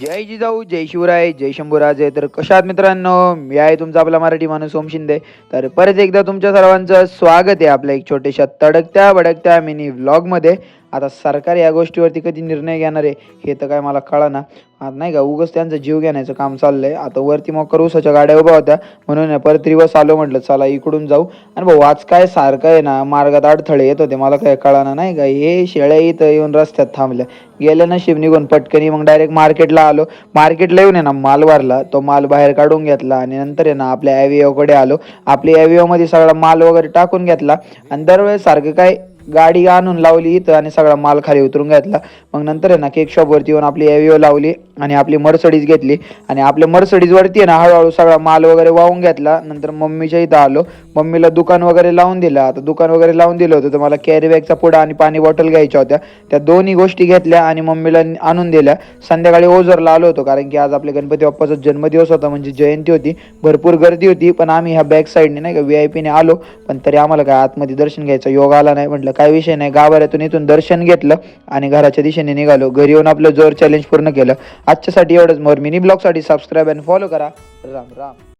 जय जिजाऊ, जय शिवराय, जय शंभूराजे. तर कशा आहात मित्रांनो? मी आहे तुमचा आपला मराठी माणूस ओम शिंदे. तर परत एकदा तुमच्या सर्वांचं स्वागत आहे आपल्या एक छोट्याशा तडकत्या भडकत्या मिनी व्लॉगमध्ये. आता सरकार या गोष्टीवरती कधी निर्णय घेणार आहे हे तर काय मला कळेना. आता नाही का उगाच त्यांचा जीव घेण्याचं काम चाललंय. आता वरती मग ऊसाच्या गाड्या उभ्या होत्या म्हणून परत रिवर्स आलो, म्हटलं चला इकडून जाऊ. आणि भाऊ आज काय सारखं आहे ना, मार्गात अडथळे येत होते, मला काय कळाना नाही का. हे शेळ्या इथं येऊन रस्त्यात थांबल्या, गेल्या नशीब निघून पटकनी. मग डायरेक्ट मार्केटला आलो. मार्केटला येऊन आहे ना माल भरला, तो माल बाहेर काढून घेतला आणि नंतर आहे ना आपल्या ॲव्हिओकडे आलो. आपल्या ॲव्हिओमध्ये सगळा माल वगैरे टाकून घेतला आणि दरवेळेस सारखं काय गाडी आणून लावली इथं आणि सगळा माल खाली उतरून घेतला. मग नंतर आहे ना केक शॉपवरती येऊन आपली ॲव्हिओ लावली आणि आपली मर्सडीज घेतली आणि आपल्या मर्सडीजवरती आहे ना हळूहळू सगळा माल वगैरे वाहून घेतला. नंतर मम्मीच्या इथं आलो, मम्मीला दुकान वगैरे लावून दिलं. आता दुकान वगैरे लावून दिलं होतं तर मला कॅरी बॅगचा पुडा आणि पाणी बॉटल घ्यायच्या होत्या. त्या दोन्ही गोष्टी घेतल्या आणि मम्मीला आणून दिल्या. संध्याकाळी ओझरला आलो होतो कारण की आज आपल्या गणपती बाप्पाचा जन्मदिवस होता, म्हणजे जयंती होती. भरपूर गर्दी होती पण आम्ही ह्या बॅक साईडने नाही का VIP ने आलो, पण तरी आम्हाला काय आतमध्ये दर्शन घ्यायचा योग आला नाही. म्हटलं काय विषय नाही, गाभाऱ्यातून इथून दर्शन घेतलं आणि घराच्या दिशेने निघालो. घरी येऊन आपलं जोर चॅलेंज पूर्ण केलं. आजच्यासाठी एवढंच. मोर मिनी ब्लॉगसाठी सबस्क्राईब आणि फॉलो करा. राम राम.